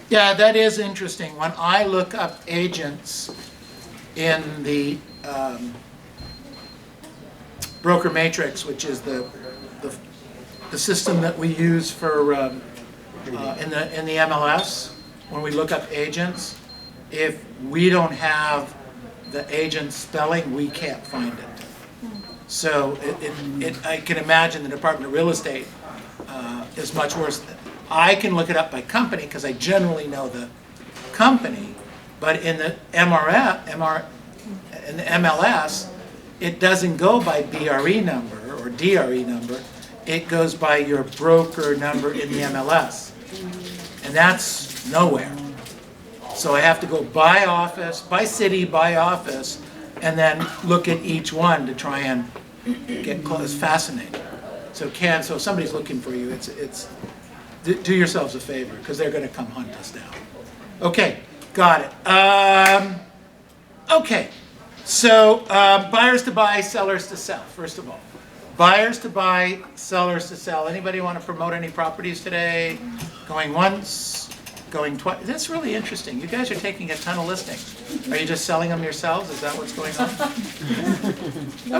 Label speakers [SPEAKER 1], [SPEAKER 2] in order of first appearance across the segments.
[SPEAKER 1] Yeah, that is interesting. When I look up agents in the broker matrix, which is the system that we use for in the MLS, when we look up agents, if we don't have the agent spelling, we can't find it. So I can imagine the Department of Real Estate is much worse. I can look it up by company because I generally know the company, but in the in the MLS, it doesn't go by BRE number or DRE number. It goes by your broker number in the MLS, and that's nowhere. So I have to go by office, by city, by office, and then look at each one to try and get close. It's fascinating. So if somebody's looking for you, do yourselves a favor because they're going to come hunt us down. Okay, got it. Okay, so buyers to buy, sellers to sell. First of all, buyers to buy, sellers to sell. Anybody want to promote any properties today? Going once, going twice. That's really interesting. You guys are taking a ton of listings. Are you just selling them yourselves? Is that what's going on?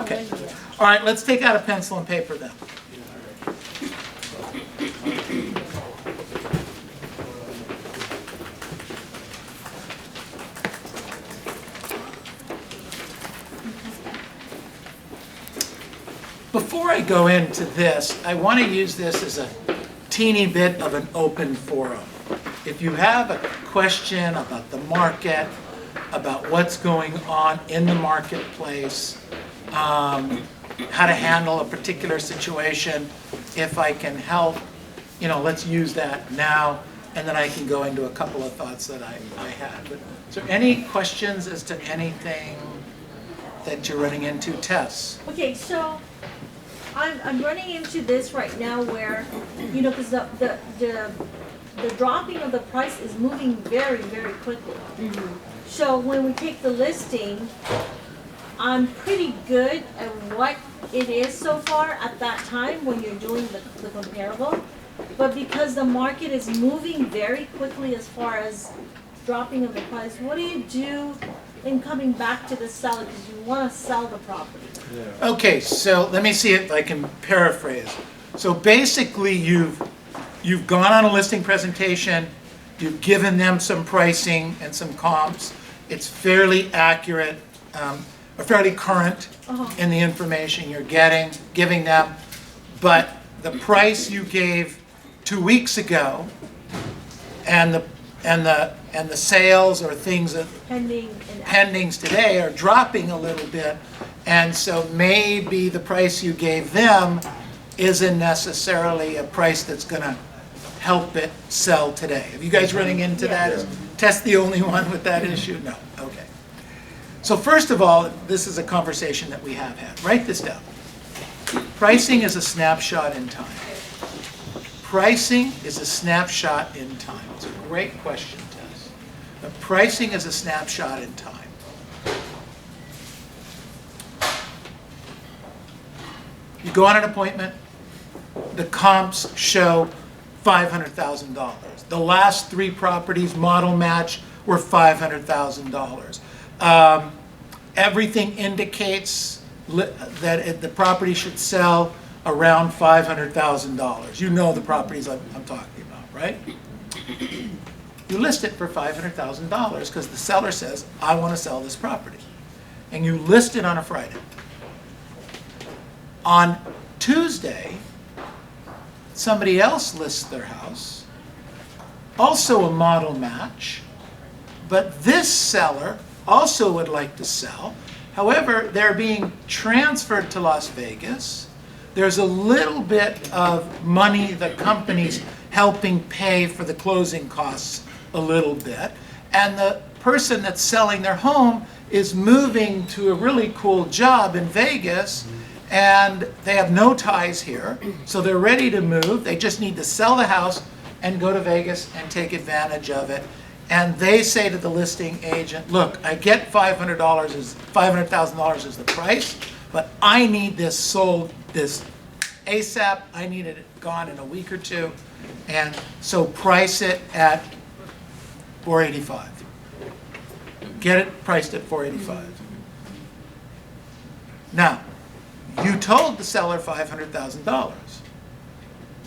[SPEAKER 1] Okay. All right, let's take out a pencil and paper then. Before I go into this, I want to use this as a teeny bit of an open forum. If you have a question about the market, about what's going on in the marketplace, how to handle a particular situation, if I can help, let's use that now, and then I can go into a couple of thoughts that I had. But is there any questions as to anything that you're running into? Tess?
[SPEAKER 2] Okay, so I'm running into this right now where, because the dropping of the price is moving very, very quickly. Mm-hmm. So when we take the listing, I'm pretty good at what it is so far at that time when you're doing the comparable. But because the market is moving very quickly as far as dropping of the price, what do you do in coming back to the seller because you want to sell the property?
[SPEAKER 1] Yeah. Okay, so let me see if I can paraphrase. So basically you've gone on a listing presentation, you've given them some pricing and some comps. It's fairly accurate, or fairly current in the information you're giving them, but the price you gave 2 weeks ago and the sales or things that pendings today are dropping a little bit, and so maybe the price you gave them isn't necessarily a price that's going to help it sell today. Are you guys running into that? Is Tess the only one with that issue? No. Okay. So first of all, this is a conversation that we have had. Write this down. Pricing is a snapshot in time. Pricing is a snapshot in time. It's a great question, Tess. But pricing is a snapshot in time. You go on an appointment, the comps show $500,000. The last 3 properties model match were $500,000. Everything indicates that the property should sell around $500,000. You know the properties I'm talking about, right? You list it for $500,000 because the seller says, I want to sell this property. And you list it on a Friday. On Tuesday, somebody else lists their house, also a model match, but this seller also would like to sell. However, they're being transferred to Las Vegas. There's a little bit of money the company's helping pay for the closing costs a little bit, and the person that's selling their home is moving to a really cool job in Vegas, and they have no ties here, so they're ready to move. They just need to sell the house and go to Vegas and take advantage of it. And they say to the listing agent, look, I get $500,000 is the price, but I need this sold this ASAP. I need it gone in a week or two. And so price it at 485. Get it priced at 485. Now, you told the seller $500,000.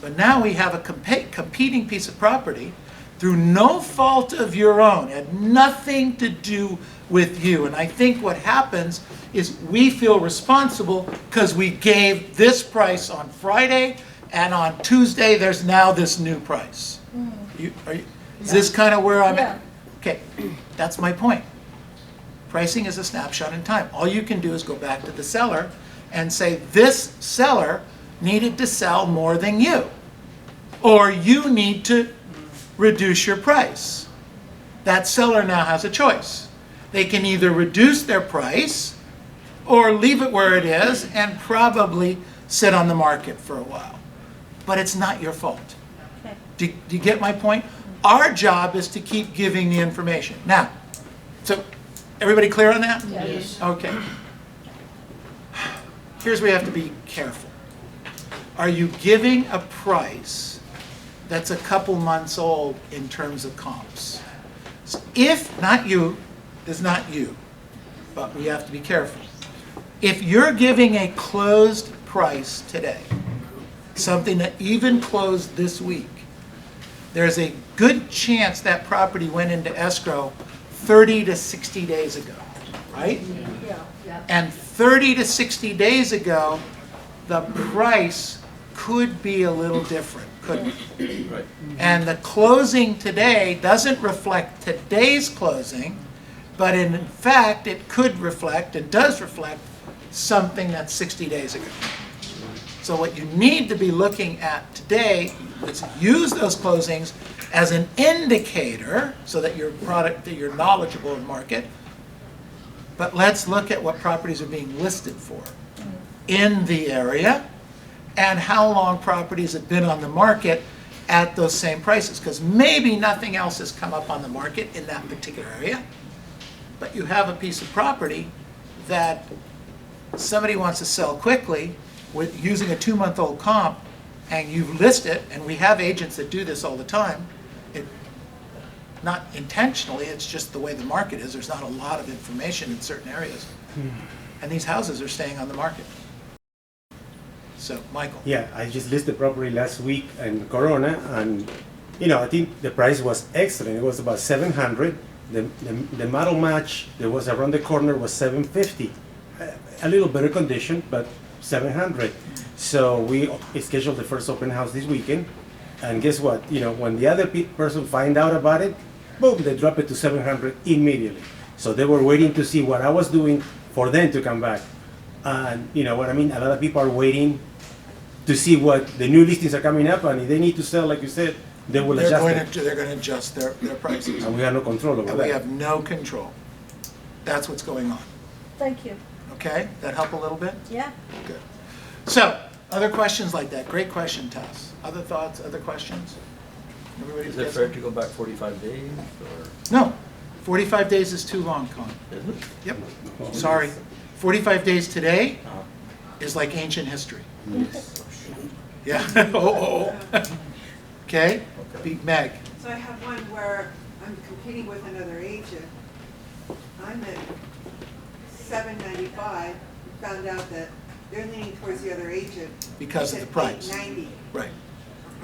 [SPEAKER 1] But now we have a competing piece of property through no fault of your own. It had nothing to do with you. And I think what happens is we feel responsible because we gave this price on Friday, and on Tuesday there's now this new price. Is this kind of where I'm at? Okay, that's my point. Pricing is a snapshot in time. All you can do is go back to the seller and say, this seller needed to sell more than you, or you need to reduce your price. That seller now has a choice. They can either reduce their price or leave it where it is and probably sit on the market for a while. But it's not your fault.
[SPEAKER 2] Okay.
[SPEAKER 1] Do you get my point? Our job is to keep giving the information. Now, so everybody clear on that?
[SPEAKER 2] Yes.
[SPEAKER 1] Okay. Here's where you have to be careful. Are you giving a price that's a couple months old in terms of comps? So if, not you, is not you, but we have to be careful. If you're giving a closed price today, something that even closed this week, there's a good chance that property went into escrow 30 to 60 days ago, right?
[SPEAKER 2] Yeah.
[SPEAKER 1] And 30 to 60 days ago, the price could be a little different, couldn't it?
[SPEAKER 3] Right.
[SPEAKER 1] And the closing today doesn't reflect today's closing, but in fact, it could reflect, and does reflect, something that's 60 days ago. So what you need to be looking at today is use those closings as an indicator so that you're knowledgeable in the market. But let's look at what properties are being listed for in the area and how long properties have been on the market at those same prices. Because maybe nothing else has come up on the market in that particular area, but you have a piece of property that somebody wants to sell quickly with using a 2-month-old comp, and you list it, and we have agents that do this all the time. Not intentionally, it's just the way the market is. There's not a lot of information in certain areas. And these houses are staying on the market. So, Michael.
[SPEAKER 4] Yeah, I just listed property last week in Corona, and I think the price was excellent. It was about 700. The model match that was around the corner was 750. A little better condition, but 700. So we scheduled the first open house this weekend, and guess what? When the other person find out about it, boom, they drop it to 700 immediately. So they were waiting to see what I was doing for them to come back. And you know what I mean? A lot of people are waiting to see what the new listings are coming up, and if they need to sell, like you said, they will adjust it.
[SPEAKER 1] They're going to adjust their prices.
[SPEAKER 4] And we have no control over
[SPEAKER 1] And
[SPEAKER 4] that.
[SPEAKER 1] we have no control. That's what's going on.
[SPEAKER 2] Thank you.
[SPEAKER 1] Okay? That help a little bit?
[SPEAKER 2] Yeah.
[SPEAKER 1] Good. So, other questions like that? Great question, Tess. Other thoughts, other questions? Everybody's
[SPEAKER 3] Is it
[SPEAKER 1] guessing?
[SPEAKER 3] fair to go back 45 days, or
[SPEAKER 1] No. 45 days is too long, Con.
[SPEAKER 3] is it?
[SPEAKER 1] Yep. Sorry. 45 days today
[SPEAKER 3] Uh,
[SPEAKER 1] is like ancient history. Yeah. Oh. Okay? Big Meg.
[SPEAKER 5] So I have one where I'm competing with another agent. I'm at $795, found out that they're leaning towards the other agent.
[SPEAKER 1] Because of
[SPEAKER 5] He's
[SPEAKER 1] the price.
[SPEAKER 5] at $890.
[SPEAKER 1] Right.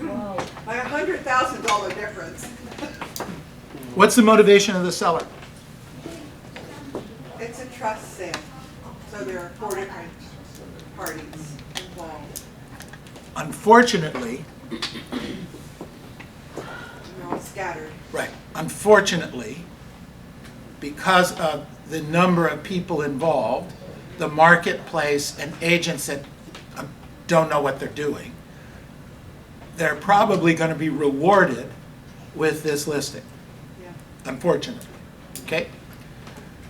[SPEAKER 2] Wow.
[SPEAKER 5] Like $100,000 difference.
[SPEAKER 1] What's the motivation of the seller?
[SPEAKER 5] It's a trust sale, so there are 4 different parties involved.
[SPEAKER 1] Unfortunately,
[SPEAKER 5] They're all scattered.
[SPEAKER 1] right, unfortunately, because of the number of people involved, the marketplace and agents that don't know what they're doing, they're probably going to be rewarded with this listing,
[SPEAKER 5] Yeah.
[SPEAKER 1] unfortunately. Okay?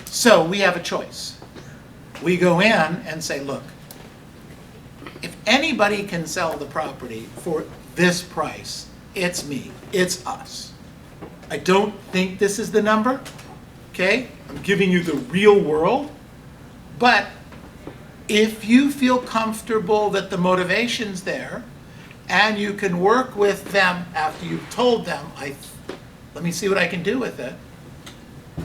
[SPEAKER 1] So we have a choice. We go in and say, look, if anybody can sell the property for this price, it's me, it's us. I don't think this is the number, okay? I'm giving you the real world, but if you feel comfortable that the motivation's there and you can work with them after you've told them, let me see what I can do with it,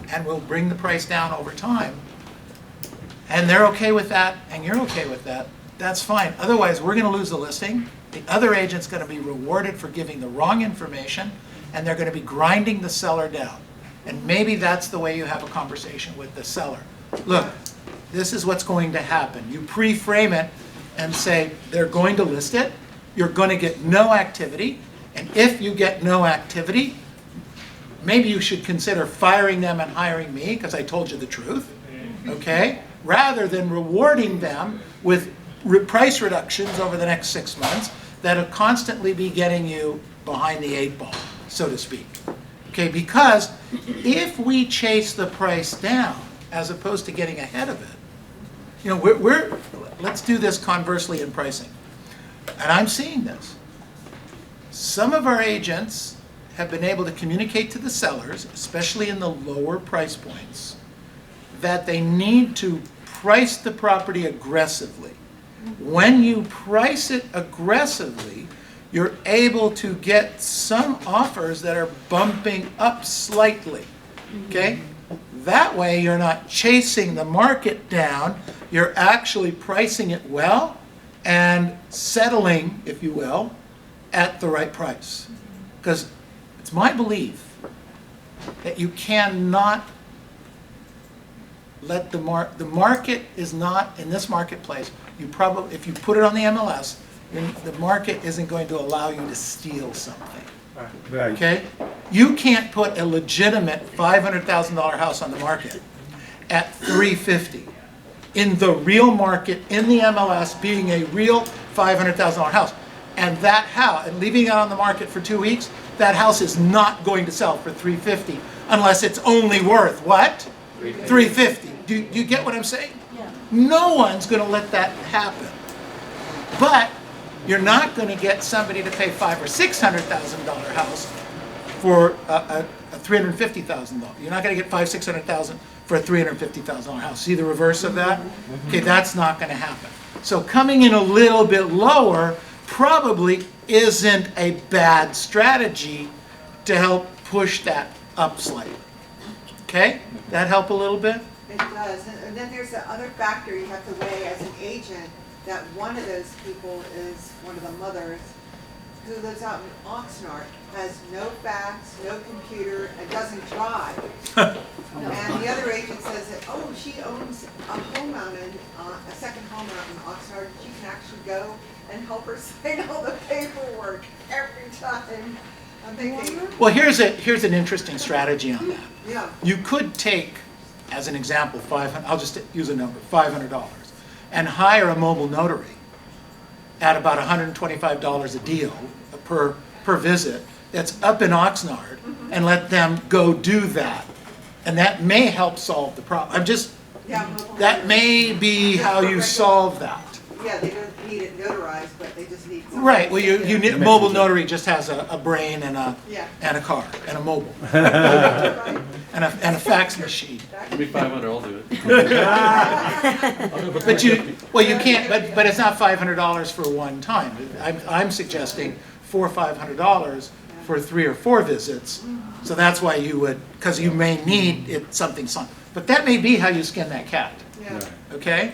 [SPEAKER 1] and we'll bring the price down over time, and they're okay with that, and you're okay with that, that's fine. Otherwise, we're gonna lose the listing. The other agent's gonna be rewarded for giving the wrong information, and they're gonna be grinding the seller down. And maybe that's the way you have a conversation with the seller. Look, this is what's going to happen. You pre-frame it and say, they're going to list it, you're gonna get no activity, and if you get no activity, maybe you should consider firing them and hiring me, because I told you the truth, okay? Rather than rewarding them with price reductions over the next 6 months that'll constantly be getting you behind the 8 ball, so to speak. Okay, because if we chase the price down as opposed to getting ahead of it, you know, let's do this conversely in pricing. And I'm seeing this. Some of our agents have been able to communicate to the sellers, especially in the lower price points, that they need to price the property aggressively. When you price it aggressively, you're able to get some offers that are bumping up slightly, okay? That way you're not chasing the market down, you're actually pricing it well and settling, if you will, at the right price. Because it's my belief that you cannot let the market is not, in this marketplace, you probably, if you put it on the MLS, the market isn't going to allow you to steal something.
[SPEAKER 4] Right.
[SPEAKER 1] Okay? You can't put a legitimate $500,000 house on the market at $350,000 in the real market, in the MLS, being a real $500,000 house. And that house, and leaving it on the market for 2 weeks, that house is not going to sell for $350,000 unless it's only worth what? $350,000. Do you get what I'm saying?
[SPEAKER 2] Yeah.
[SPEAKER 1] No one's going to let that happen. But you're not going to get somebody to pay $500,000 or $600,000 house for a $350,000. You're not going to get $500,000, $600,000 for a $350,000 house. See the reverse of that? Okay, that's not going to happen. So coming in a little bit lower probably isn't a bad strategy to help push that up slightly. Okay? That help a little bit?
[SPEAKER 5] It does, and then there's the other factor you have to weigh as an agent, that one of those people is one of the mothers who lives out in Oxnard, has no fax, no computer, and doesn't drive. And the other agent says that, oh, she owns a home out in, a second home out in Oxnard, she can actually go and help her sign all the paperwork every time. I'm thinking,
[SPEAKER 1] Well, here's an interesting strategy on that.
[SPEAKER 5] yeah,
[SPEAKER 1] You could take, as an example, I'll just use a number, $500, and hire a mobile notary at about $125 a deal per visit that's up in Oxnard, and let them go do that. And that may help solve the problem.
[SPEAKER 5] yeah. mobile
[SPEAKER 1] That
[SPEAKER 5] notary.
[SPEAKER 1] may be how you solve that.
[SPEAKER 5] Yeah, they don't need it notarized, but they just need something.
[SPEAKER 1] Right, well,
[SPEAKER 5] to
[SPEAKER 1] you
[SPEAKER 5] sit there.
[SPEAKER 1] need, mobile notary just has a brain and
[SPEAKER 5] Yeah.
[SPEAKER 1] a car, and a mobile,
[SPEAKER 5] Right.
[SPEAKER 1] and a fax machine.
[SPEAKER 3] Give me 500, I'll do it.
[SPEAKER 1] But you can't, but it's not $500 for one time. I'm suggesting $400 or $500 for 3 or 4 visits. So that's why you would, because you may need it something. But that may be how you skin that cat,
[SPEAKER 5] Yeah.
[SPEAKER 1] okay?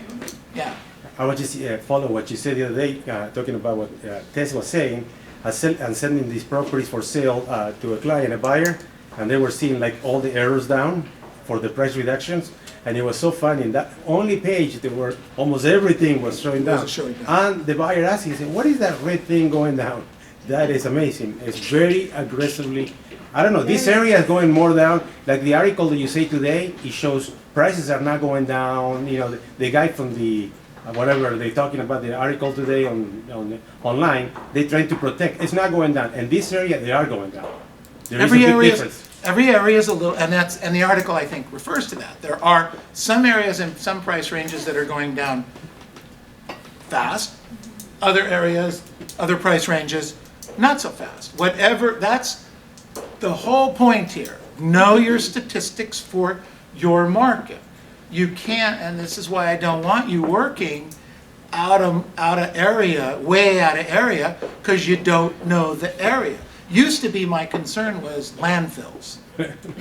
[SPEAKER 1] Yeah.
[SPEAKER 4] I would just follow what you said the other day, talking about what Tess was saying, and sending these properties for sale to a client, a buyer, and they were seeing like all the errors down for the price reductions, and it was so funny. In that only page, there were almost everything was showing down.
[SPEAKER 1] Was showing down.
[SPEAKER 4] And the buyer asked, he said, "What is that red thing going down?" That is amazing. It's very aggressively. I don't know. This area is going more down. Like the article that you say today, it shows prices are not going down. You know, the guy from the whatever they're talking about, the article today online, they're trying to protect. It's not going down. In this area, they are going down. There is a big difference.
[SPEAKER 1] Every area is a little, and the article I think refers to that. There are some areas and some price ranges that are going down fast. Other areas, other price ranges, not so fast. Whatever, that's the whole point here. Know your statistics for your market. You can't, and this is why I don't want you working out of area, way out of area, because you don't know the area. Used to be my concern was landfills,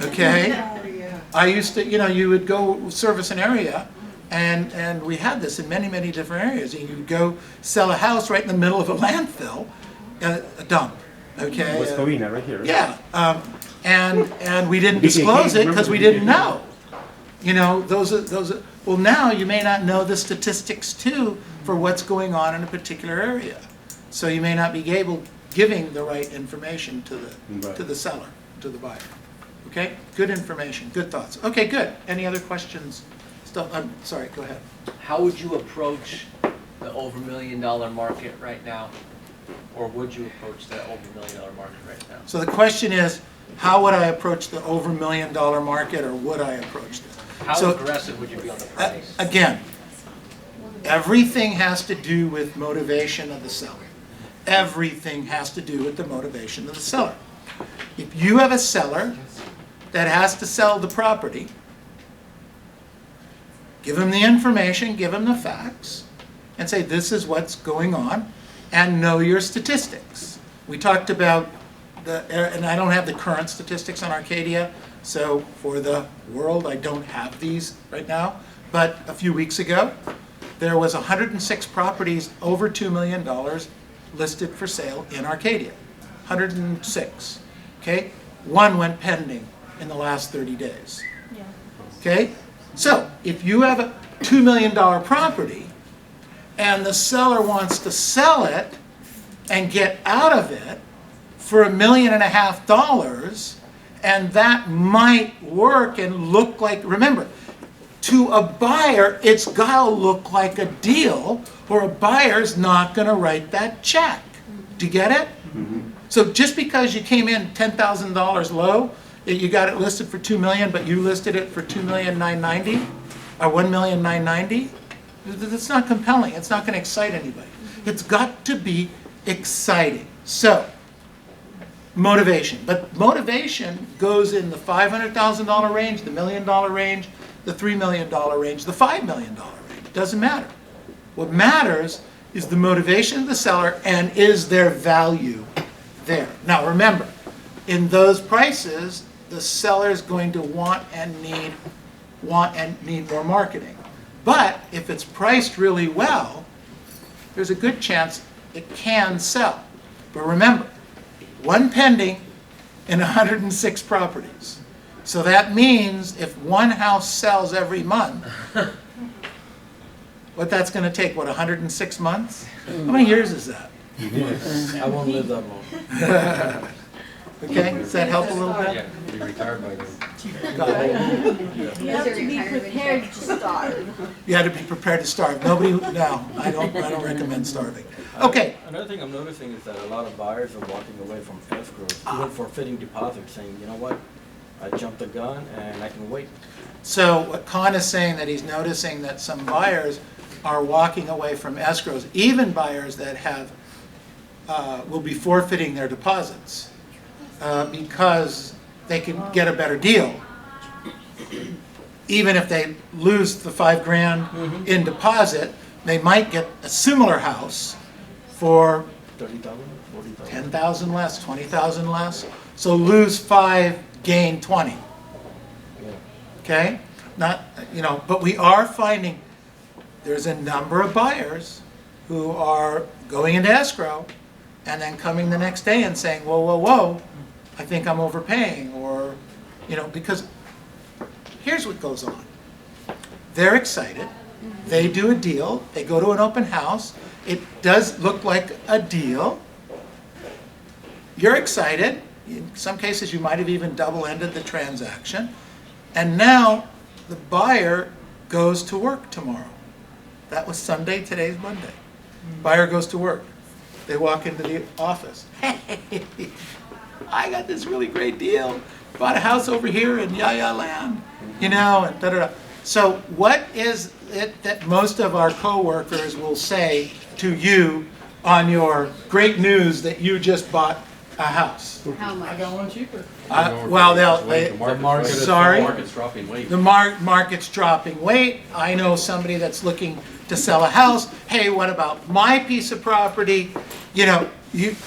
[SPEAKER 1] okay?
[SPEAKER 5] Oh, yeah.
[SPEAKER 1] I used to, you would go service an area, and we had this in many, many different areas. And you'd go sell a house right in the middle of a landfill, a dump, okay?
[SPEAKER 4] West Covina, right here.
[SPEAKER 1] Yeah, and we didn't
[SPEAKER 4] BKK,
[SPEAKER 1] disclose it because
[SPEAKER 4] remember
[SPEAKER 1] we didn't
[SPEAKER 4] BKK?
[SPEAKER 1] know. Those are, well, now you may not know the statistics too for what's going on in a particular area. So you may not be giving the right information to
[SPEAKER 4] Right.
[SPEAKER 1] the seller, to the buyer. Okay, good information, good thoughts. Okay, good. Any other questions? Still, I'm sorry, go ahead.
[SPEAKER 6] How would you approach the over $1 million market right now? Or would you approach the over $1 million market right now?
[SPEAKER 1] So the question is, how would I approach the over $1 million market, or would I approach this?
[SPEAKER 6] How
[SPEAKER 1] So-
[SPEAKER 6] aggressive would you be on the price?
[SPEAKER 1] Again, everything has to do with motivation of the seller. Everything has to do with the motivation of the seller. If you have a seller that has to sell the property, give them the information, give them the facts, and say this is what's going on, and know your statistics. We talked about and I don't have the current statistics on Arcadia, so for the world, I don't have these right now, but a few weeks ago, there was 106 properties over $2 million listed for sale in Arcadia. 106, okay? One went pending in the last 30 days,
[SPEAKER 2] Yeah.
[SPEAKER 1] okay? So if you have a $2 million property and the seller wants to sell it and get out of it for $1.5 million, and that might work and look like, remember, to a buyer, it's gotta look like a deal, or a buyer's not gonna write that check. Do you get it? So just because you came in $10,000 low, you got it listed for $2 million, but you listed it for $2,990,000 or $1,990,000, that's not compelling. It's not gonna excite anybody. It's got to be exciting. So, motivation. But motivation goes in the $500,000 range, the $1 million range, the $3 million range, the $5 million range. It doesn't matter. What matters is the motivation of the seller and is their value there. Now remember, in those prices, the seller is going to want and need more marketing. But if it's priced really well, there's a good chance it can sell. But remember, one pending in 106 properties. So that means if one house sells every month, what that's going to take, 106 months? How many years is that?
[SPEAKER 3] I won't live that long.
[SPEAKER 1] Okay, does that help a little bit?
[SPEAKER 3] Yeah, be retired by then.
[SPEAKER 1] Got it.
[SPEAKER 2] You have to be prepared to starve.
[SPEAKER 1] You had to be prepared to starve. Nobody, no, I don't recommend starving. Okay,
[SPEAKER 3] Another thing I'm noticing is that a lot of buyers are walking away from escrows, even for fitting deposits, saying, you know what, I jumped the gun and I can wait.
[SPEAKER 1] so what Con is saying, that he's noticing that some buyers are walking away from escrows, even buyers that have, will be forfeiting their deposits because they can get a better deal. Even if they lose the $5,000 in deposit, they might get a similar house for
[SPEAKER 3] 30,000, 40,000.
[SPEAKER 1] 10,000 less, 20,000 less. So lose 5, gain 20.
[SPEAKER 3] Yeah.
[SPEAKER 1] Okay? Not, but we are finding there's a number of buyers who are going into escrow and then coming the next day and saying, whoa, whoa, whoa, I think I'm overpaying, or, because here's what goes on. They're excited. They do a deal. They go to an open house. It does look like a deal. You're excited. In some cases, you might have even double-ended the transaction. And now the buyer goes to work tomorrow. That was Sunday, today's Monday. Buyer goes to work. They walk into the office. Hey, I got this really great deal. Bought a house over here in Yaya Land, and da-da-da. So what is it that most of our coworkers will say to you on your great news that you just bought a house.
[SPEAKER 7] How
[SPEAKER 3] I
[SPEAKER 7] much?
[SPEAKER 3] got one cheaper.
[SPEAKER 1] Well,
[SPEAKER 8] The
[SPEAKER 1] sorry?
[SPEAKER 8] market's dropping weight.
[SPEAKER 1] The market's dropping weight. I know somebody that's looking to sell a house. Hey, what about my piece of property? You know,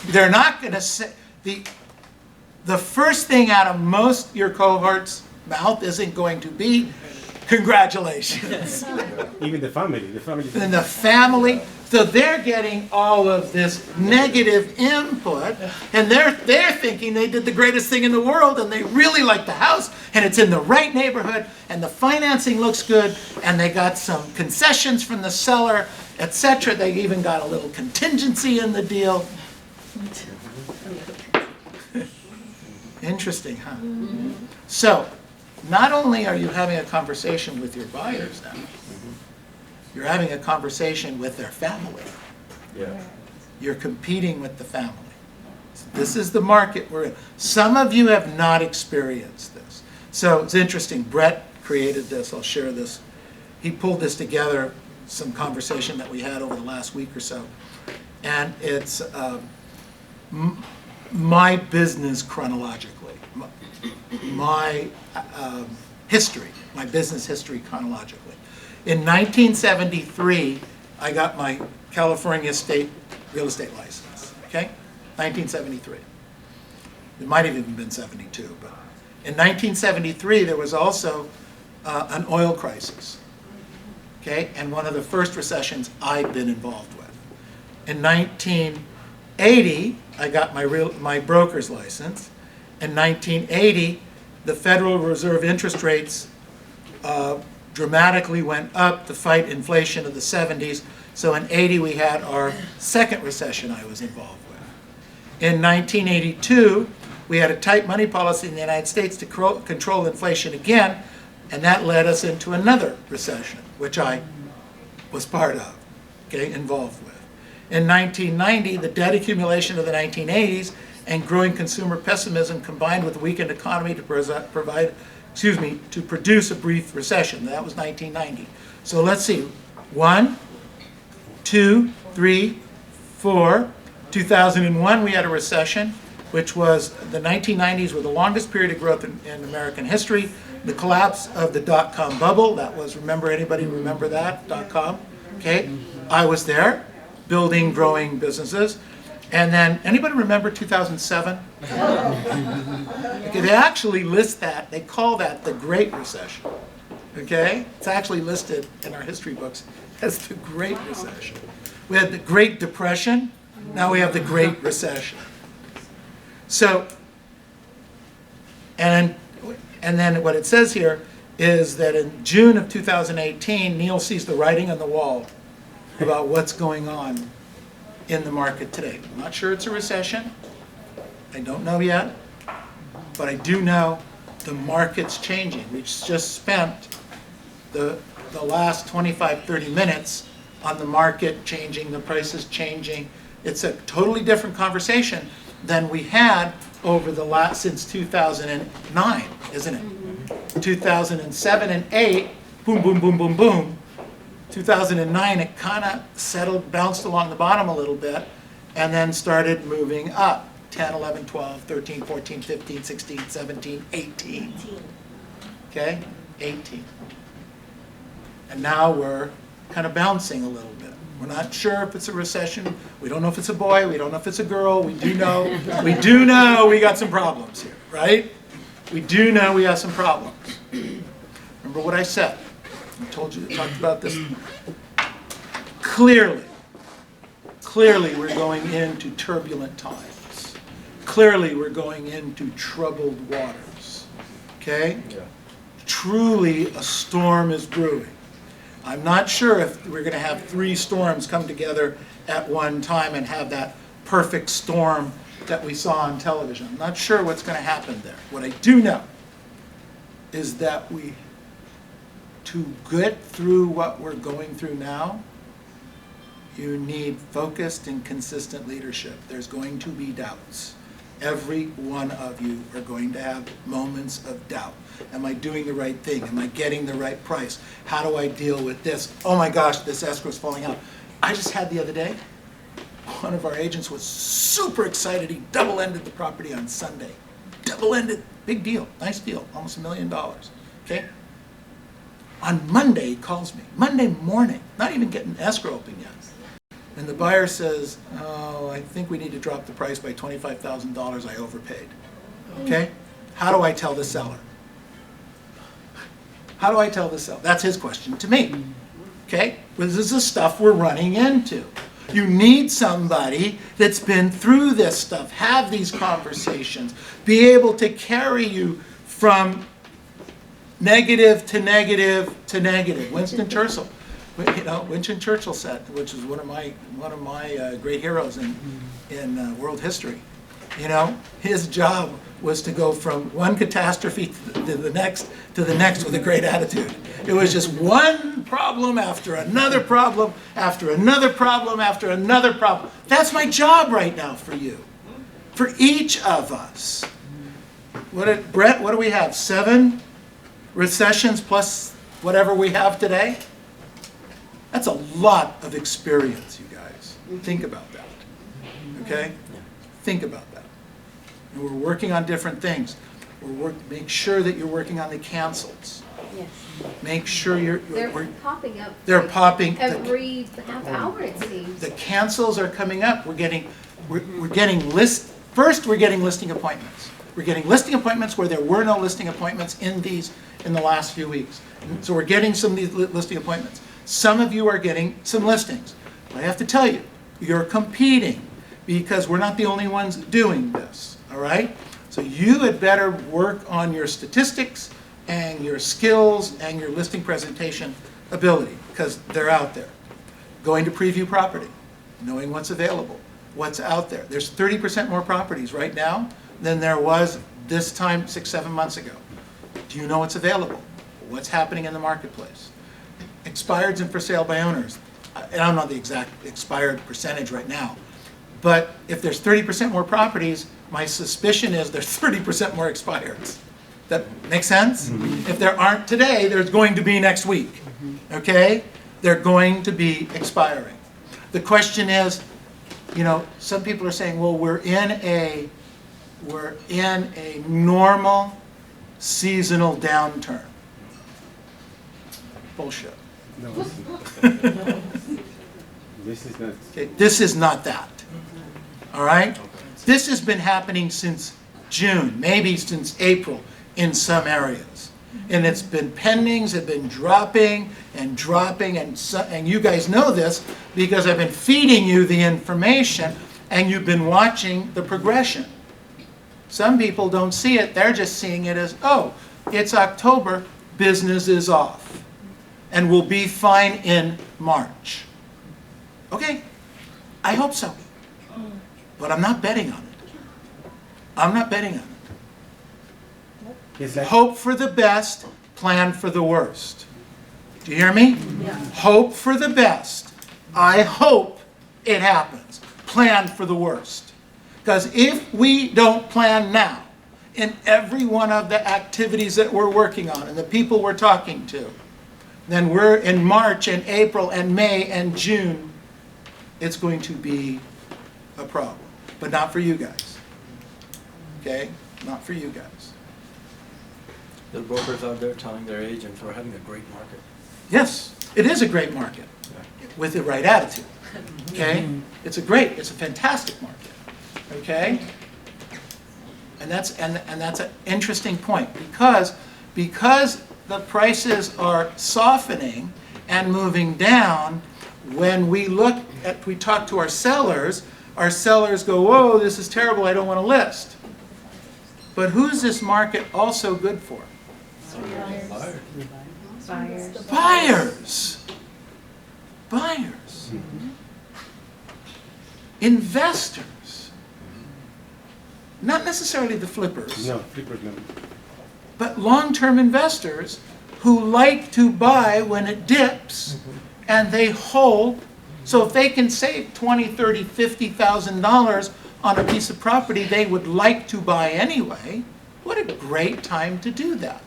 [SPEAKER 1] they're not gonna say, the first thing out of most your cohorts' mouth isn't going to be, congratulations.
[SPEAKER 4] Even the family.
[SPEAKER 1] And the family, so they're getting all of this negative input, and they're thinking they did the greatest thing in the world, and they really like the house, and it's in the right neighborhood, and the financing looks good, and they got some concessions from the seller, etc. They even got a little contingency in the deal. Interesting, huh? So, not only are you having a conversation with your buyers now, you're having a conversation with their family.
[SPEAKER 3] Yeah.
[SPEAKER 1] You're competing with the family. So this is the market we're in. Some of you have not experienced this. So it's interesting. Brett created this. I'll share this. He pulled this together, some conversation that we had over the last week or so. And it's my business chronologically, my history, my business history chronologically. In 1973, I got my California state real estate license, okay? 1973. It might have even been 72, but in 1973, there was also an oil crisis, okay? And one of the first recessions I'd been involved with. In 1980, I got my broker's license. In 1980, the Federal Reserve interest rates dramatically went up to fight inflation of the 70s. So in 80, we had our second recession I was involved with. In 1982, we had a tight money policy in the United States to control inflation again, and that led us into another recession, which I was part of, okay, involved with. In 1990, the debt accumulation of the 1980s and growing consumer pessimism combined with a weakened economy to produce a brief recession. That was 1990. So let's see, 1, 2, 3, 4. 2001, we had a recession, which was the 1990s were the longest period of growth in American history. The collapse of the dot-com bubble, that was, anybody remember that, dot-com? Okay, I was there, building, growing businesses. And then, anybody remember 2007? Okay, they actually list that, they call that the Great Recession. Okay? It's actually listed in our history books as the Great Recession. We had the Great Depression, now we have the Great Recession. So, and then what it says here is that in June of 2018, Neil sees the writing on the wall about what's going on in the market today. I'm not sure it's a recession. I don't know yet. But I do know the market's changing. We just spent the last 25, 30 minutes on the market changing, the prices changing. It's a totally different conversation than we had over the last, since 2009, isn't it? 2007 and 8, boom, boom, boom, boom, boom. 2009, it kind of settled, bounced along the bottom a little bit, and then started moving up. 10, 11, 12, 13, 14, 15, 16, 17, 18. Okay? 18. And now we're kind of bouncing a little bit. We're not sure if it's a recession. We don't know if it's a boy. We don't know if it's a girl. We do know we got some problems here, right? We do know we have some problems. Remember what I said. I told you, talked about this. Clearly, we're going into turbulent times. Clearly, we're going into troubled waters. Okay?
[SPEAKER 3] Yeah.
[SPEAKER 1] Truly, a storm is brewing. I'm not sure if we're going to have 3 storms come together at one time and have that perfect storm that we saw on television. I'm not sure what's going to happen there. What I do know is that to get through what we're going through now, you need focused and consistent leadership. There's going to be doubts. Every one of you are going to have moments of doubt. Am I doing the right thing? Am I getting the right price? How do I deal with this? Oh my gosh, this escrow is falling out. I just had the other day, one of our agents was super excited. He double-ended the property on Sunday. Double-ended, big deal, nice deal, almost $1 million, okay? On Monday, he calls me, Monday morning, not even getting escrow open yet. And the buyer says, oh, I think we need to drop the price by $25,000, I overpaid. Okay? How do I tell the seller? How do I tell the seller? That's his question to me. Okay? This is the stuff we're running into. You need somebody that's been through this stuff, have these conversations, be able to carry you from negative to negative to negative. Winston Churchill. Winston Churchill said, which is one of my great heroes in world history. His job was to go from one catastrophe to the next with a great attitude. It was just one problem after another problem after another problem after another problem. That's my job right now for you, for each of us. Brett, what do we have? 7 recessions plus whatever we have today? That's a lot of experience, you guys. Think about that. Okay? Think about that. And we're working on different things. Make sure that you're working on the cancels.
[SPEAKER 7] Yes.
[SPEAKER 1] Make sure
[SPEAKER 7] They're popping up.
[SPEAKER 1] They're popping.
[SPEAKER 7] Every half hour, it seems.
[SPEAKER 1] The cancels are coming up. We're getting listing appointments. We're getting listing appointments where there were no listing appointments in the last few weeks. So we're getting some of these listing appointments. Some of you are getting some listings. But I have to tell you, you're competing because we're not the only ones doing this, all right? So you had better work on your statistics and your skills and your listing presentation ability because they're out there. Going to preview property, knowing what's available, what's out there. There's 30% more properties right now than there was this time 6-7 months ago. Do you know what's available? What's happening in the marketplace? Expireds and for sale by owners. I don't know the exact expired percentage right now, but if there's 30% more properties, my suspicion is there's 30% more expireds. That makes sense? If there aren't today, there's going to be next week. Okay? They're going to be expiring. The question is, some people are saying, well, we're in a normal seasonal downturn. Bullshit.
[SPEAKER 4] No, this is not.
[SPEAKER 1] Okay, this is not that. All right? This has been happening since June, maybe since April in some areas. And it's been pendings have been dropping and dropping, and you guys know this because I've been feeding you the information and you've been watching the progression. Some people don't see it, they're just seeing it as, oh, it's October, business is off. And we'll be fine in March. Okay, I hope so. But I'm not betting on it. I'm not betting on it.
[SPEAKER 4] It's like,
[SPEAKER 1] Hope for the best, plan for the worst. Do you hear me?
[SPEAKER 2] Yeah.
[SPEAKER 1] Hope for the best. I hope it happens. Plan for the worst. Because if we don't plan now, in every one of the activities that we're working on and the people we're talking to, then we're in March and April and May and June, it's going to be a problem. But not for you guys. Okay? Not for you guys.
[SPEAKER 3] The brokers out there telling their agents we're having a great market.
[SPEAKER 1] Yes, it is a great market with the right attitude. Okay? It's a fantastic market. Okay? And that's an interesting point because the prices are softening and moving down. When we talk to our sellers go, whoa, this is terrible, I don't want to list. But who's this market also good for? Buyers. Buyers. Investors. Not necessarily the flippers.
[SPEAKER 4] no, flippers no.
[SPEAKER 1] But long-term investors who like to buy when it dips and they hold. So if they can save $20,000, $30,000, $50,000 on a piece of property they would like to buy anyway, what a great time to do that.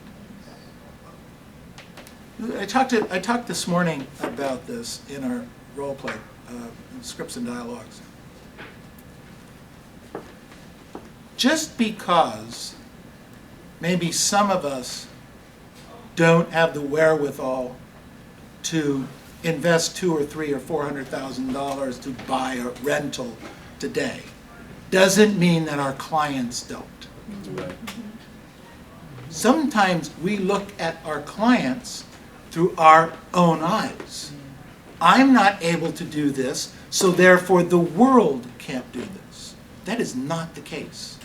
[SPEAKER 1] I talked this morning about this in our role play, Scripts and Dialogues. just because maybe some of us don't have the wherewithal to invest $200,000 or $300,000 or $400,000 to buy a rental today, doesn't mean that our clients don't. Sometimes we look at our clients through our own eyes. I'm not able to do this, so therefore the world can't do this. That is not the case.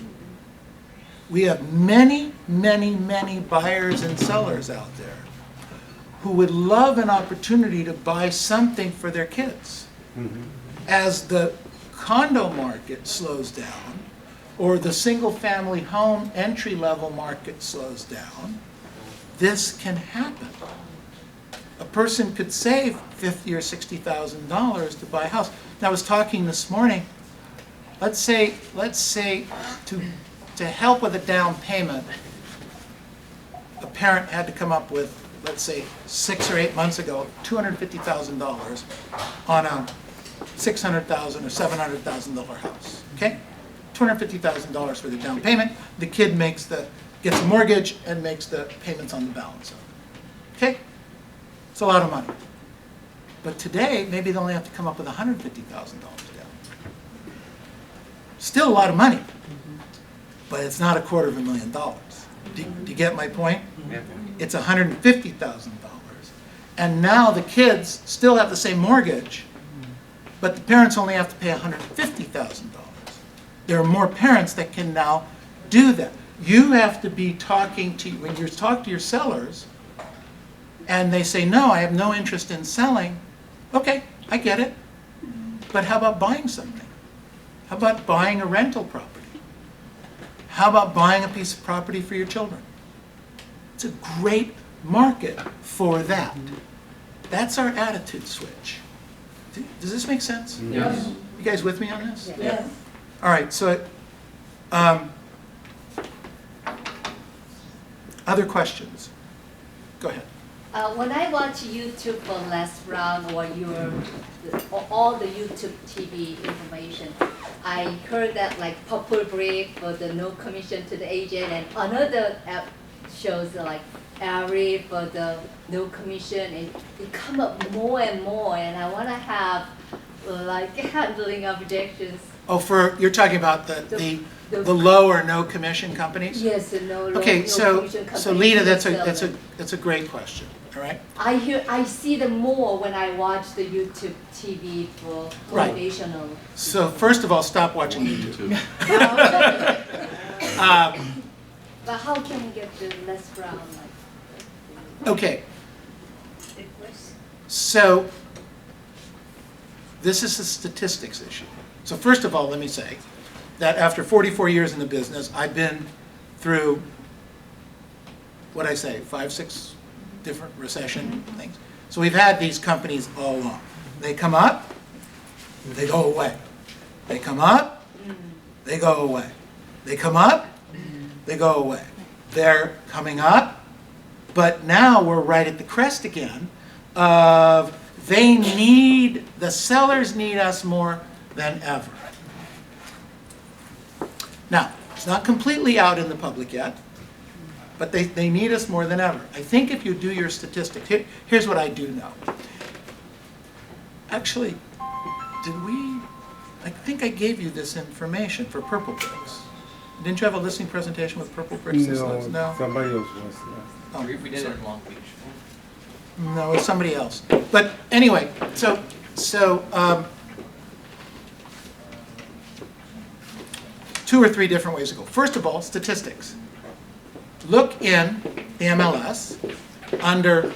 [SPEAKER 1] We have many, many, many buyers and sellers out there who would love an opportunity to buy something for their kids. As the condo market slows down, or the single-family home entry-level market slows down, this can happen. A person could save $50,000 or $60,000 to buy a house. Now, I was talking this morning, let's say to help with a down payment, a parent had to come up with, let's say, 6 or 8 months ago, $250,000 on a $600,000 or $700,000 house, okay? $250,000 for the down payment. The kid gets a mortgage and makes the payments on the balance of it, okay? It's a lot of money. But today, maybe they only have to come up with $150,000 down. Still a lot of money, but it's not $250,000. Do you get my point?
[SPEAKER 6] Yeah.
[SPEAKER 1] It's $150,000. And now the kids still have the same mortgage, but the parents only have to pay $150,000. There are more parents that can now do that. You have to be talking to, when you talk to your sellers, and they say, no, I have no interest in selling. Okay, I get it. But how about buying something? How about buying a rental property? How about buying a piece of property for your children? It's a great market for that. That's our attitude switch. Does this make sense?
[SPEAKER 6] Yes.
[SPEAKER 1] You guys with me on this?
[SPEAKER 2] Yes.
[SPEAKER 1] All right, so other questions? Go ahead.
[SPEAKER 7] When I watch YouTube for Les Brown or all the YouTube TV information, I heard that like Purple Brick for the no commission to the agent, and another app shows like Ari for the no commission, and it come up more and more, and I want to have like handling objections.
[SPEAKER 1] Oh, you're talking about the low or no commission companies?
[SPEAKER 7] Yes, no.
[SPEAKER 1] Okay,
[SPEAKER 7] no
[SPEAKER 1] so
[SPEAKER 7] commission
[SPEAKER 1] so
[SPEAKER 7] companies
[SPEAKER 1] Lita,
[SPEAKER 7] to sell
[SPEAKER 1] that's
[SPEAKER 7] it.
[SPEAKER 1] a great question. All right.
[SPEAKER 7] I see them more when I watch the YouTube TV for
[SPEAKER 1] Right.
[SPEAKER 7] motivational.
[SPEAKER 1] So first of all, stop watching YouTube.
[SPEAKER 7] But how can we get the Les Brown like?
[SPEAKER 1] Okay, so this is a statistics issue. So first of all, let me say that after 44 years in the business, I've been through, what'd I say, 5, 6 different recession things. So we've had these companies all along. They come up, they go away. They come up, they go away. They come up, they go away. They're coming up, but now we're right at the crest again of the sellers need us more than ever. Now, it's not completely out in the public yet, but they need us more than ever. I think if you do your statistics, here's what I do know. Actually, I think I gave you this information for Purple Bricks. Didn't you have a listing presentation with Purple Bricks?
[SPEAKER 4] No, somebody else was.
[SPEAKER 1] Oh,
[SPEAKER 6] We did it
[SPEAKER 1] sorry.
[SPEAKER 6] in Long Beach.
[SPEAKER 1] No, it's somebody else. But anyway, so 2 or 3 different ways to go. First of all, statistics. Look in the MLS under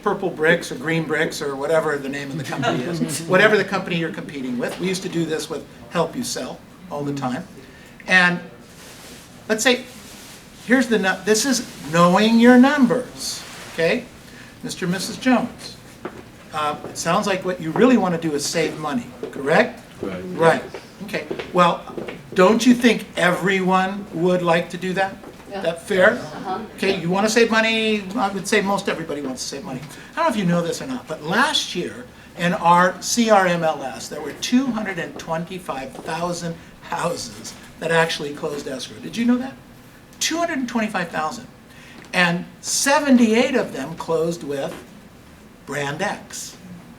[SPEAKER 1] Purple Bricks or Green Bricks or whatever the name of the company is, whatever the company you're competing with. We used to do this with Help You Sell all the time. And let's say, this is knowing your numbers, okay? Mr. and Mrs. Jones. It sounds like what you really want to do is save money, correct?
[SPEAKER 4] Right.
[SPEAKER 1] Right. Okay. Well, don't you think everyone would like to do that?
[SPEAKER 7] Yeah.
[SPEAKER 1] That fair?
[SPEAKER 7] Uh-huh.
[SPEAKER 1] Okay, you want to save money? I would say most everybody wants to save money. I don't know if you know this or not, but last year in our CRMLS, there were 225,000 houses that actually closed escrow. Did you know that? 225,000. And 78 of them closed with brand X.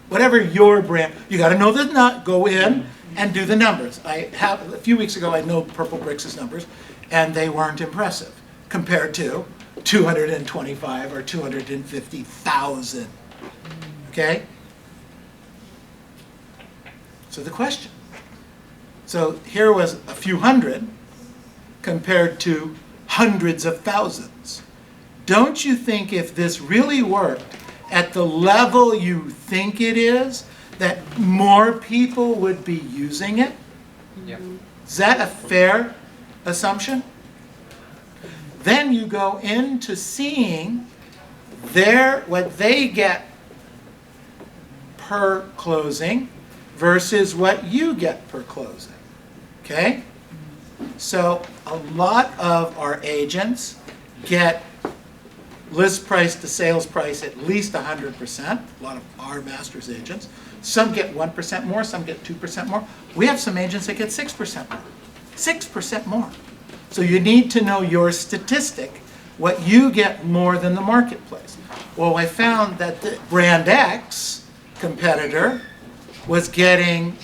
[SPEAKER 1] Whatever your brand, you got to know the go in and do the numbers. A few weeks ago, I know Purple Bricks' numbers, and they weren't impressive compared to 225 or 250,000. Okay? So the question. So here was a few hundred compared to hundreds of thousands. Don't you think if this really worked at the level you think it is, that more people would be using it?
[SPEAKER 6] Yeah.
[SPEAKER 1] Is that a fair assumption? Then you go into seeing what they get per closing versus what you get per closing. Okay? So a lot of our agents get list price to sales price at least 100%, a lot of our master's agents. Some get 1% more, some get 2% more. We have some agents that get 6% more. 6% more. So you need to know your statistic, what you get more than the marketplace. Well, I found that the brand X competitor was getting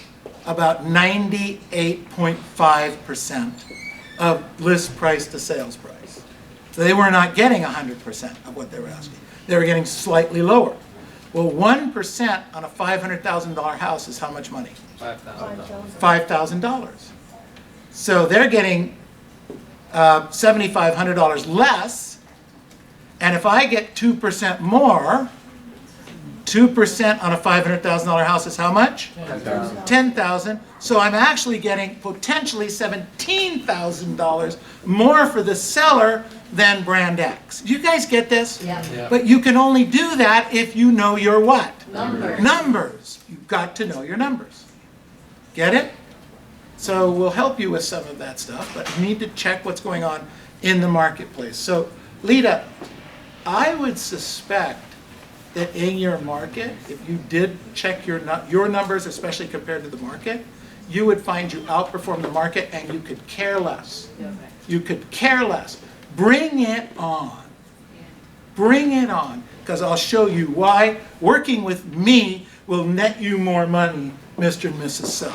[SPEAKER 1] about 98.5% of list price to sales price. So they were not getting 100% of what they were asking. They were getting slightly lower. Well, 1% on a $500,000 house is how much money?
[SPEAKER 6] $5,000.
[SPEAKER 1] $5,000. So they're getting $7,500 less, and if I get 2% more, 2% on a $500,000 house is how much? $10,000. So I'm actually getting potentially $17,000 more for the seller than brand X. You guys get this?
[SPEAKER 7] Yeah.
[SPEAKER 6] Yeah.
[SPEAKER 1] But you can only do that if you know your what?
[SPEAKER 7] Numbers.
[SPEAKER 1] Numbers. You've got to know your numbers. Get it? So we'll help you with some of that stuff, but you need to check what's going on in the marketplace. So, Lita, I would suspect that in your market, if you did check your numbers, especially compared to the market, you would find you outperform the market and you could care less. You could care less. Bring it on. Bring it on, because I'll show you why working with me will net you more money, Mr. and Mrs. Seller.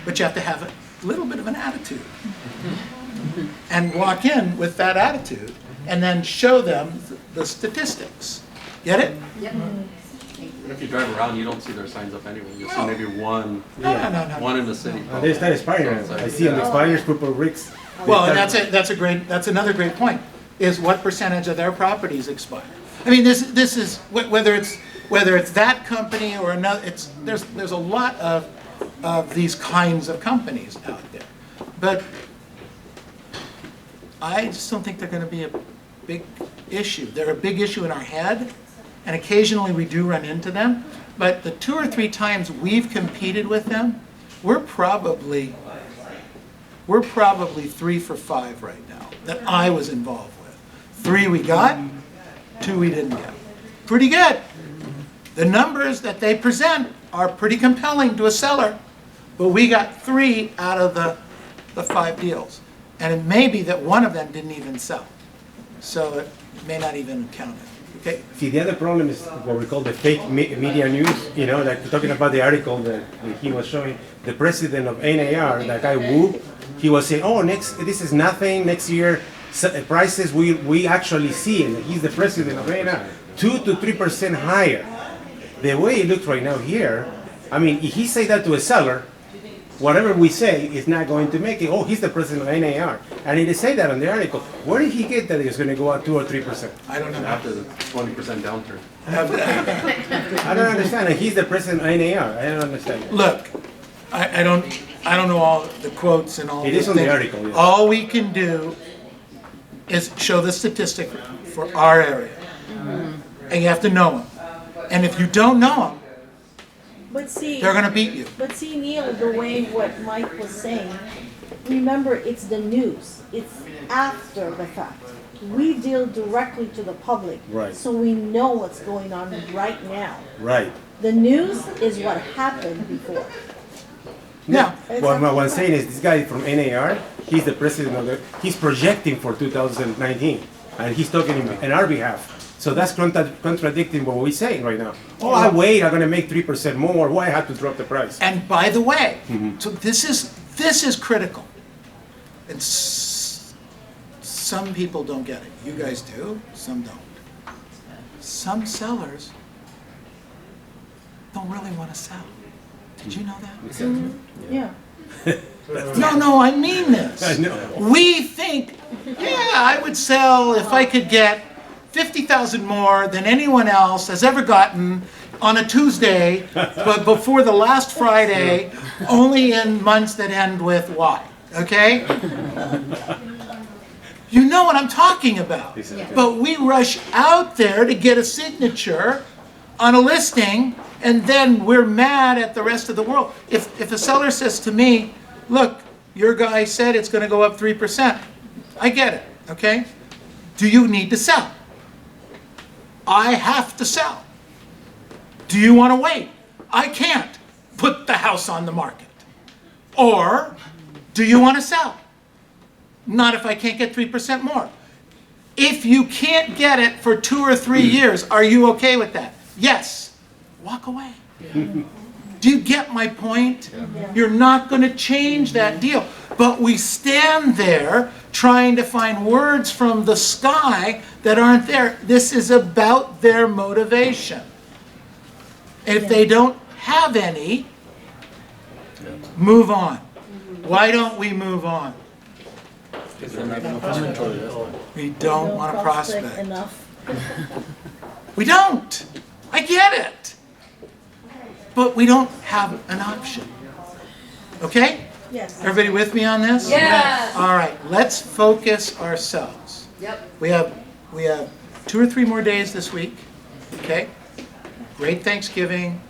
[SPEAKER 1] But you have to have a little bit of an attitude. And walk in with that attitude and then show them the statistics. Get it?
[SPEAKER 7] Yep.
[SPEAKER 8] If you drive around, you don't see their signs up anyway. You'll see maybe one
[SPEAKER 1] No.
[SPEAKER 8] one in the city.
[SPEAKER 4] They start expiring. I see them expires, Purple Bricks.
[SPEAKER 1] Well, and that's another great point, is what percentage of their properties expire. I mean, this is, whether it's that company or another, there's a lot of these kinds of companies out there. But I just don't think they're going to be a big issue. They're a big issue in our head, and occasionally we do run into them. But the 2 or 3 times we've competed with them, we're probably 3 for 5 right now that I was involved with. 3 we got, 2 we didn't get. Pretty good. The numbers that they present are pretty compelling to a seller, but we got 3 out of the 5 deals. And it may be that one of them didn't even sell. So it may not even count it. Okay?
[SPEAKER 4] See, the other problem is what we call the fake media news, you know, like talking about the article that he was showing, the president of NAR, that guy Wu, he was saying, oh, this is nothing, next year prices we actually see, and he's the president of NAR, 2 to 3% higher. The way it looks right now here, I mean, if he say that to a seller, whatever we say is not going to make it. Oh, he's the president of NAR. And he say that on the article. Where did he get that it's going to go up 2 or 3%?
[SPEAKER 1] I don't know.
[SPEAKER 8] After the 20% downturn.
[SPEAKER 4] I don't understand. And he's the president of NAR. I don't understand.
[SPEAKER 1] Look, I don't know all the quotes and all.
[SPEAKER 4] It is on the article, yes.
[SPEAKER 1] All we can do is show the statistic for our area, and you have to know them. And if you don't know them,
[SPEAKER 2] But see,
[SPEAKER 1] they're going to beat you.
[SPEAKER 2] but see, Neil, the way what Mike was saying, remember, it's the news. It's after the fact. We deal directly to the public.
[SPEAKER 4] Right.
[SPEAKER 2] So we know what's going on right now.
[SPEAKER 4] Right.
[SPEAKER 2] The news is what happened before.
[SPEAKER 1] Yeah.
[SPEAKER 4] What I'm saying is, this guy from NAR, he's the president of he's projecting for 2019, and he's talking on our behalf. So that's contradicting what we're saying right now. Oh, I wait, I'm gonna make 3% more, why I have to drop the price?
[SPEAKER 1] And by the way, so this is critical. And some people don't get it. You guys do, some don't. Some sellers don't really want to sell. Did you know that?
[SPEAKER 2] Yeah.
[SPEAKER 1] No, I mean this.
[SPEAKER 4] I know.
[SPEAKER 1] We think, yeah, I would sell if I could get 50,000 more than anyone else has ever gotten on a Tuesday, but before the last Friday, only in months that end with Y. Okay? You know what I'm talking about. But we rush out there to get a signature on a listing, and then we're mad at the rest of the world. If a seller says to me, look, your guy said it's going to go up 3%, I get it, okay? Do you need to sell? I have to sell. Do you want to wait? I can't put the house on the market. Or, do you want to sell? Not if I can't get 3% more. If you can't get it for 2 or 3 years, are you okay with that? Yes. Walk away. Do you get my point? You're not going to change that deal. But we stand there trying to find words from the sky that aren't there. This is about their motivation. If they don't have any, move on. Why don't we move on?
[SPEAKER 3] Because they're not enough inventory, that's why.
[SPEAKER 1] We don't want to prospect.
[SPEAKER 2] enough.
[SPEAKER 1] We don't. I get it. But we don't have an option. Okay?
[SPEAKER 2] Yes.
[SPEAKER 1] Everybody with me on this?
[SPEAKER 7] Yes.
[SPEAKER 1] All right, let's focus ourselves.
[SPEAKER 7] Yep.
[SPEAKER 1] We have 2 or 3 more days this week. Okay? Great Thanksgiving.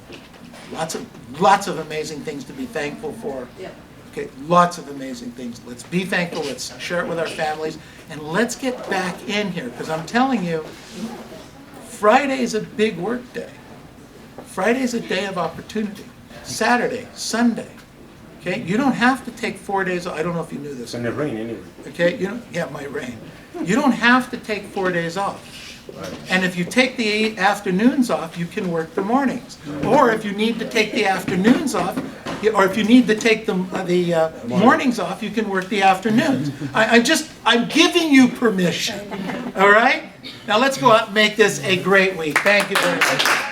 [SPEAKER 1] Lots of amazing things to be thankful for.
[SPEAKER 7] Yep.
[SPEAKER 1] Okay, lots of amazing things. Let's be thankful, let's share it with our families, and let's get back in here, because I'm telling you, Friday is a big work day. Friday is a day of opportunity. Saturday, Sunday. Okay, you don't have to take 4 days off. I don't know if you knew this.
[SPEAKER 4] It's gonna rain anyway.
[SPEAKER 1] Okay, yeah, it might rain. You don't have to take 4 days off. And if you take the afternoons off, you can work the mornings. Or if you need to take the afternoons off, or if you need to take the mornings off, you can work the afternoons. I'm giving you permission. All right? Now let's go out and make this a great week. Thank you very much.